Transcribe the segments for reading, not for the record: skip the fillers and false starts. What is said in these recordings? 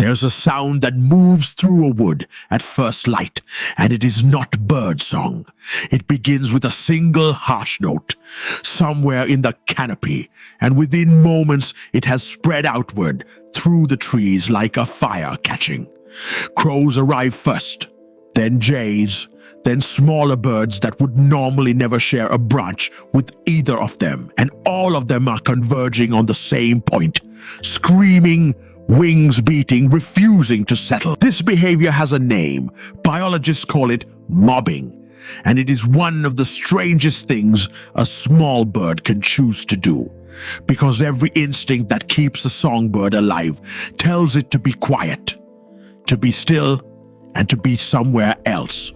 There's a sound that moves through a wood at first light, and it is not bird song. It begins with a single harsh note, somewhere in the canopy, and within moments it has spread outward through the trees like a fire catching. Crows arrive first, then jays, then smaller birds that would normally never share a branch with either of them, and all of them are converging on the same point, screaming, wings beating, refusing to settle. This behavior has a name. Biologists call it mobbing, and it is one of the strangest things a small bird can choose to do, because every instinct that keeps a songbird alive tells it to be quiet, to be still, and to be somewhere else.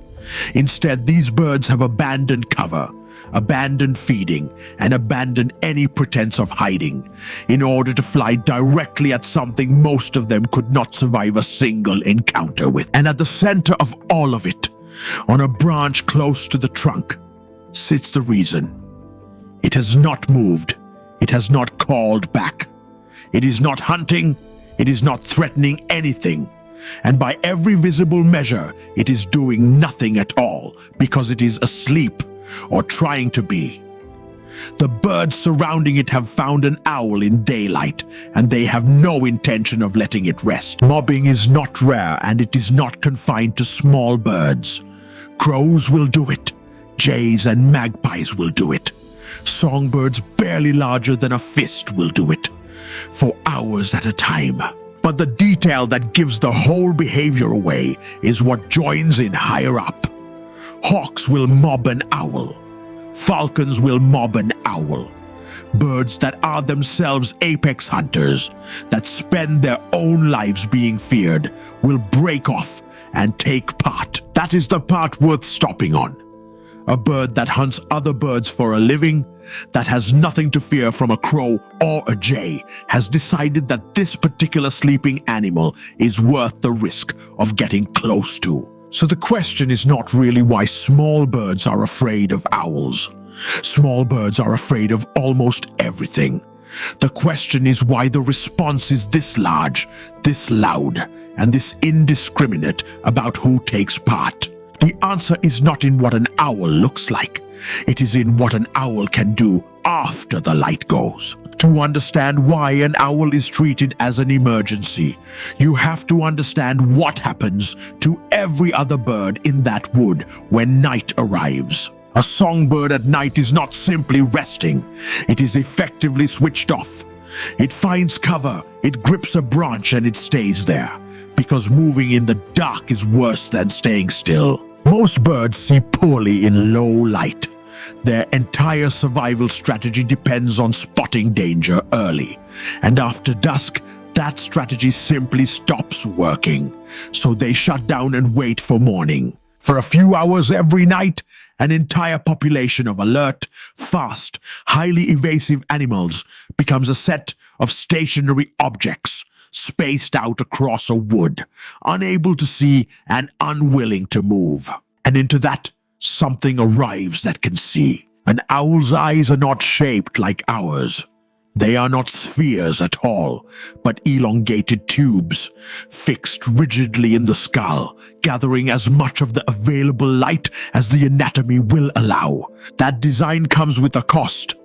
Instead, these birds have abandoned cover, abandoned feeding, and abandoned any pretense of hiding in order to fly directly at something most of them could not survive a single encounter with. And at the center of all of it, on a branch close to the trunk, sits the reason. It has not moved. It has not called back. It is not hunting. It is not threatening anything. And by every visible measure, it is doing nothing at all because it is asleep or trying to be. The birds surrounding it have found an owl in daylight, and they have no intention of letting it rest. Mobbing is not rare, and it is not confined to small birds. Crows will do it. Jays and magpies will do it. Songbirds barely larger than a fist will do it, for hours at a time. But the detail that gives the whole behavior away is what joins in higher up. Hawks will mob an owl. Falcons will mob an owl. Birds that are themselves apex hunters, that spend their own lives being feared, will break off and take part. That is the part worth stopping on. A bird that hunts other birds for a living, that has nothing to fear from a crow or a jay, has decided that this particular sleeping animal is worth the risk of getting close to. So the question is not really why small birds are afraid of owls. Small birds are afraid of almost everything. The question is why the response is this large, this loud, and this indiscriminate about who takes part. The answer is not in what an owl looks like. It is in what an owl can do after the light goes. To understand why an owl is treated as an emergency, you have to understand what happens to every other bird in that wood when night arrives. A songbird at night is not simply resting. It is effectively switched off. It finds cover, it grips a branch, and it stays there, because moving in the dark is worse than staying still. Most birds see poorly in low light. Their entire survival strategy depends on spotting danger early, and after dusk, that strategy simply stops working. So they shut down and wait for morning. For a few hours every night, an entire population of alert, fast, highly evasive animals becomes a set of stationary objects, spaced out across a wood, unable to see and unwilling to move. And into that, something arrives that can see. An owl's eyes are not shaped like ours. They are not spheres at all, but elongated tubes, fixed rigidly in the skull, gathering as much of the available light as the anatomy will allow. That design comes with a cost.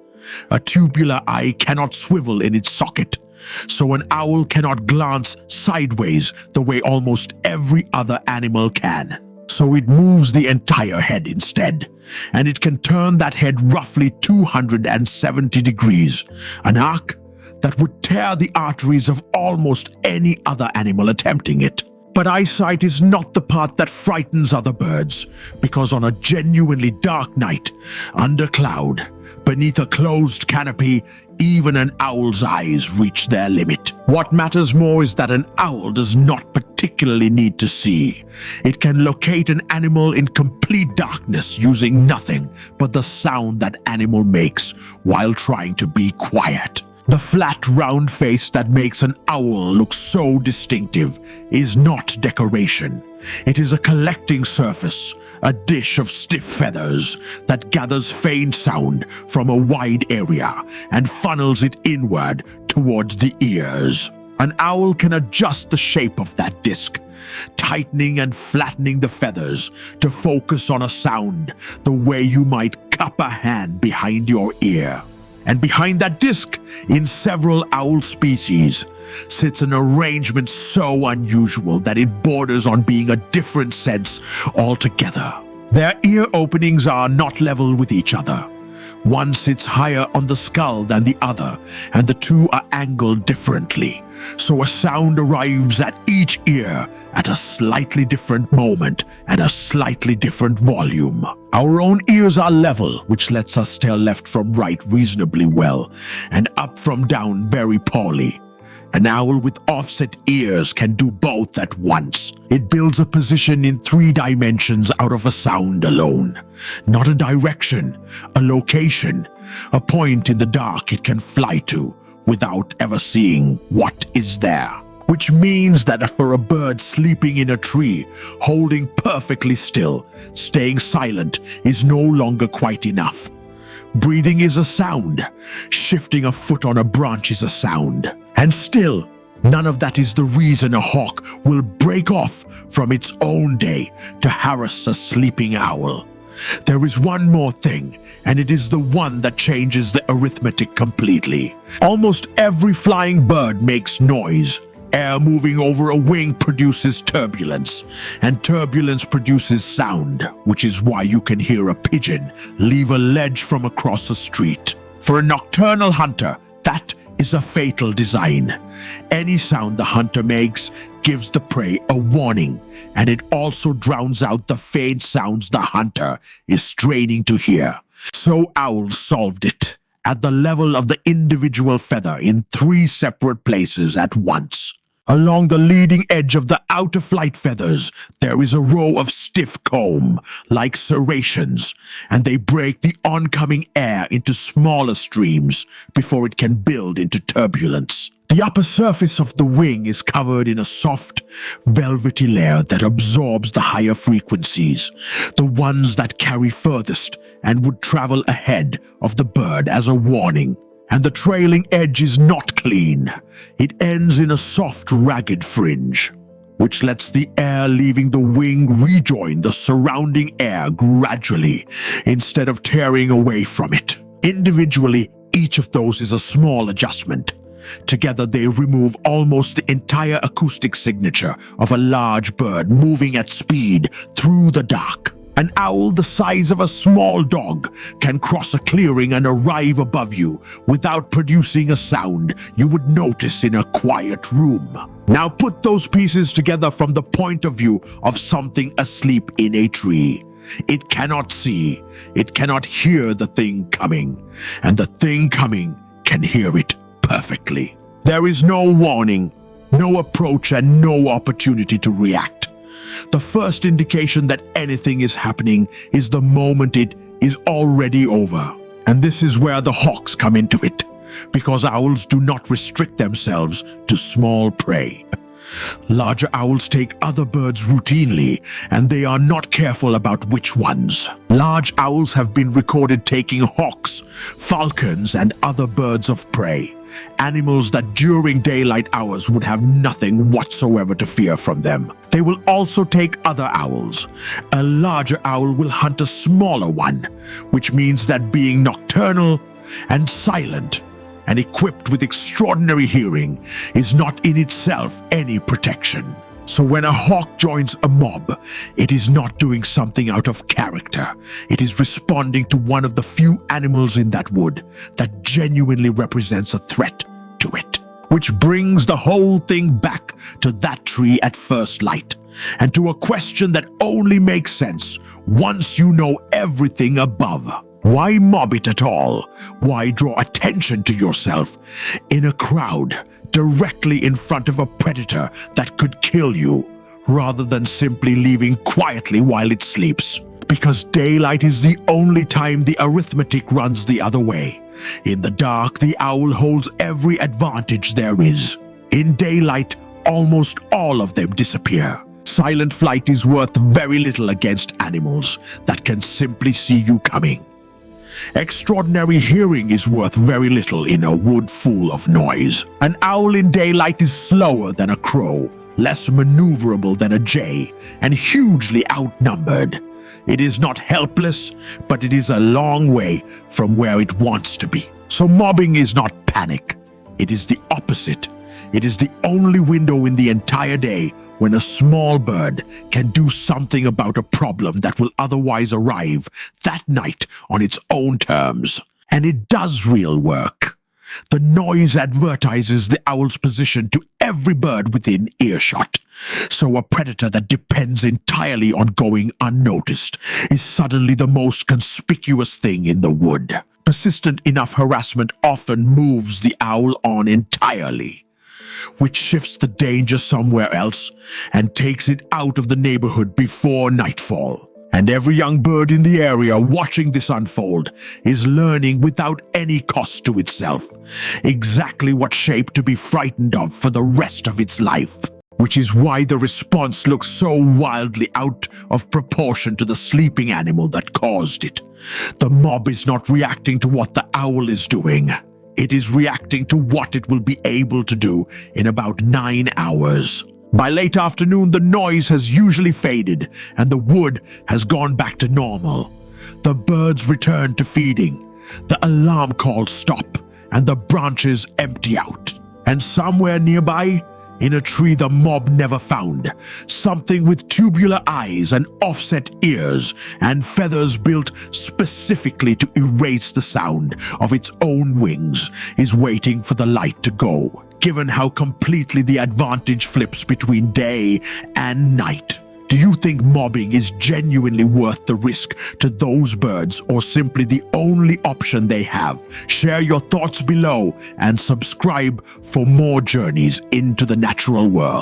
A tubular eye cannot swivel in its socket, so an owl cannot glance sideways the way almost every other animal can. So it moves the entire head instead, and it can turn that head roughly 270 degrees, an arc that would tear the arteries of almost any other animal attempting it. But eyesight is not the part that frightens other birds, because on a genuinely dark night, under cloud, beneath a closed canopy, even an owl's eyes reach their limit. What matters more is that an owl does not particularly need to see. It can locate an animal in complete darkness using nothing but the sound that animal makes while trying to be quiet. The flat, round face that makes an owl look so distinctive is not decoration. It is a collecting surface, a dish of stiff feathers that gathers faint sound from a wide area and funnels it inward towards the ears. An owl can adjust the shape of that disc, tightening and flattening the feathers to focus on a sound the way you might cup a hand behind your ear. And behind that disc, in several owl species, sits an arrangement so unusual that it borders on being a different sense altogether. Their ear openings are not level with each other. One sits higher on the skull than the other, and the two are angled differently, so a sound arrives at each ear at a slightly different moment and a slightly different volume. Our own ears are level, which lets us tell left from right reasonably well, and up from down very poorly. An owl with offset ears can do both at once. It builds a position in 3 dimensions out of a sound alone. Not a direction, a location, a point in the dark it can fly to without ever seeing what is there. Which means that for a bird sleeping in a tree, holding perfectly still, staying silent is no longer quite enough. Breathing is a sound. Shifting a foot on a branch is a sound. And still, none of that is the reason a hawk will break off from its own day to harass a sleeping owl. There is one more thing, and it is the one that changes the arithmetic completely. Almost every flying bird makes noise. Air moving over a wing produces turbulence, and turbulence produces sound, which is why you can hear a pigeon leave a ledge from across a street. For a nocturnal hunter, that is a fatal design. Any sound the hunter makes gives the prey a warning, and it also drowns out the faint sounds the hunter is straining to hear. So owls solved it, at the level of the individual feather in 3 separate places at once. Along the leading edge of the outer flight feathers, there is a row of stiff comb, like serrations, and they break the oncoming air into smaller streams before it can build into turbulence. The upper surface of the wing is covered in a soft, velvety layer that absorbs the higher frequencies, the ones that carry furthest and would travel ahead of the bird as a warning. And the trailing edge is not clean. It ends in a soft, ragged fringe, which lets the air leaving the wing rejoin the surrounding air gradually, instead of tearing away from it. Individually, each of those is a small adjustment. Together, they remove almost the entire acoustic signature of a large bird moving at speed through the dark. An owl the size of a small dog can cross a clearing and arrive above you without producing a sound you would notice in a quiet room. Now put those pieces together from the point of view of something asleep in a tree. It cannot see, it cannot hear the thing coming, and the thing coming can hear it perfectly. There is no warning, no approach, and no opportunity to react. The first indication that anything is happening is the moment it is already over. And this is where the hawks come into it, because owls do not restrict themselves to small prey. Larger owls take other birds routinely, and they are not careful about which ones. Large owls have been recorded taking hawks, falcons, and other birds of prey, animals that during daylight hours would have nothing whatsoever to fear from them. They will also take other owls. A larger owl will hunt a smaller one, which means that being nocturnal and silent and equipped with extraordinary hearing is not in itself any protection. So when a hawk joins a mob, it is not doing something out of character. It is responding to one of the few animals in that wood that genuinely represents a threat to it. Which brings the whole thing back to that tree at first light, and to a question that only makes sense once you know everything above. Why mob it at all? Why draw attention to yourself in a crowd directly in front of a predator that could kill you, rather than simply leaving quietly while it sleeps? Because daylight is the only time the arithmetic runs the other way. In the dark, the owl holds every advantage there is. In daylight, almost all of them disappear. Silent flight is worth very little against animals that can simply see you coming. Extraordinary hearing is worth very little in a wood full of noise. An owl in daylight is slower than a crow, less maneuverable than a jay, and hugely outnumbered. It is not helpless, but it is a long way from where it wants to be. So mobbing is not panic. It is the opposite. It is the only window in the entire day when a small bird can do something about a problem that will otherwise arrive that night on its own terms. And it does real work. The noise advertises the owl's position to every bird within earshot. So a predator that depends entirely on going unnoticed is suddenly the most conspicuous thing in the wood. Persistent enough harassment often moves the owl on entirely, which shifts the danger somewhere else and takes it out of the neighborhood before nightfall. And every young bird in the area watching this unfold is learning without any cost to itself exactly what shape to be frightened of for the rest of its life. Which is why the response looks so wildly out of proportion to the sleeping animal that caused it. The mob is not reacting to what the owl is doing. It is reacting to what it will be able to do in about 9 hours. By late afternoon, the noise has usually faded and the wood has gone back to normal. The birds return to feeding, the alarm calls stop, and the branches empty out. And somewhere nearby, in a tree the mob never found, something with tubular eyes and offset ears and feathers built specifically to erase the sound of its own wings is waiting for the light to go, given how completely the advantage flips between day and night. Do you think mobbing is genuinely worth the risk to those birds, or simply the only option they have? Share your thoughts below and subscribe for more journeys into the natural world.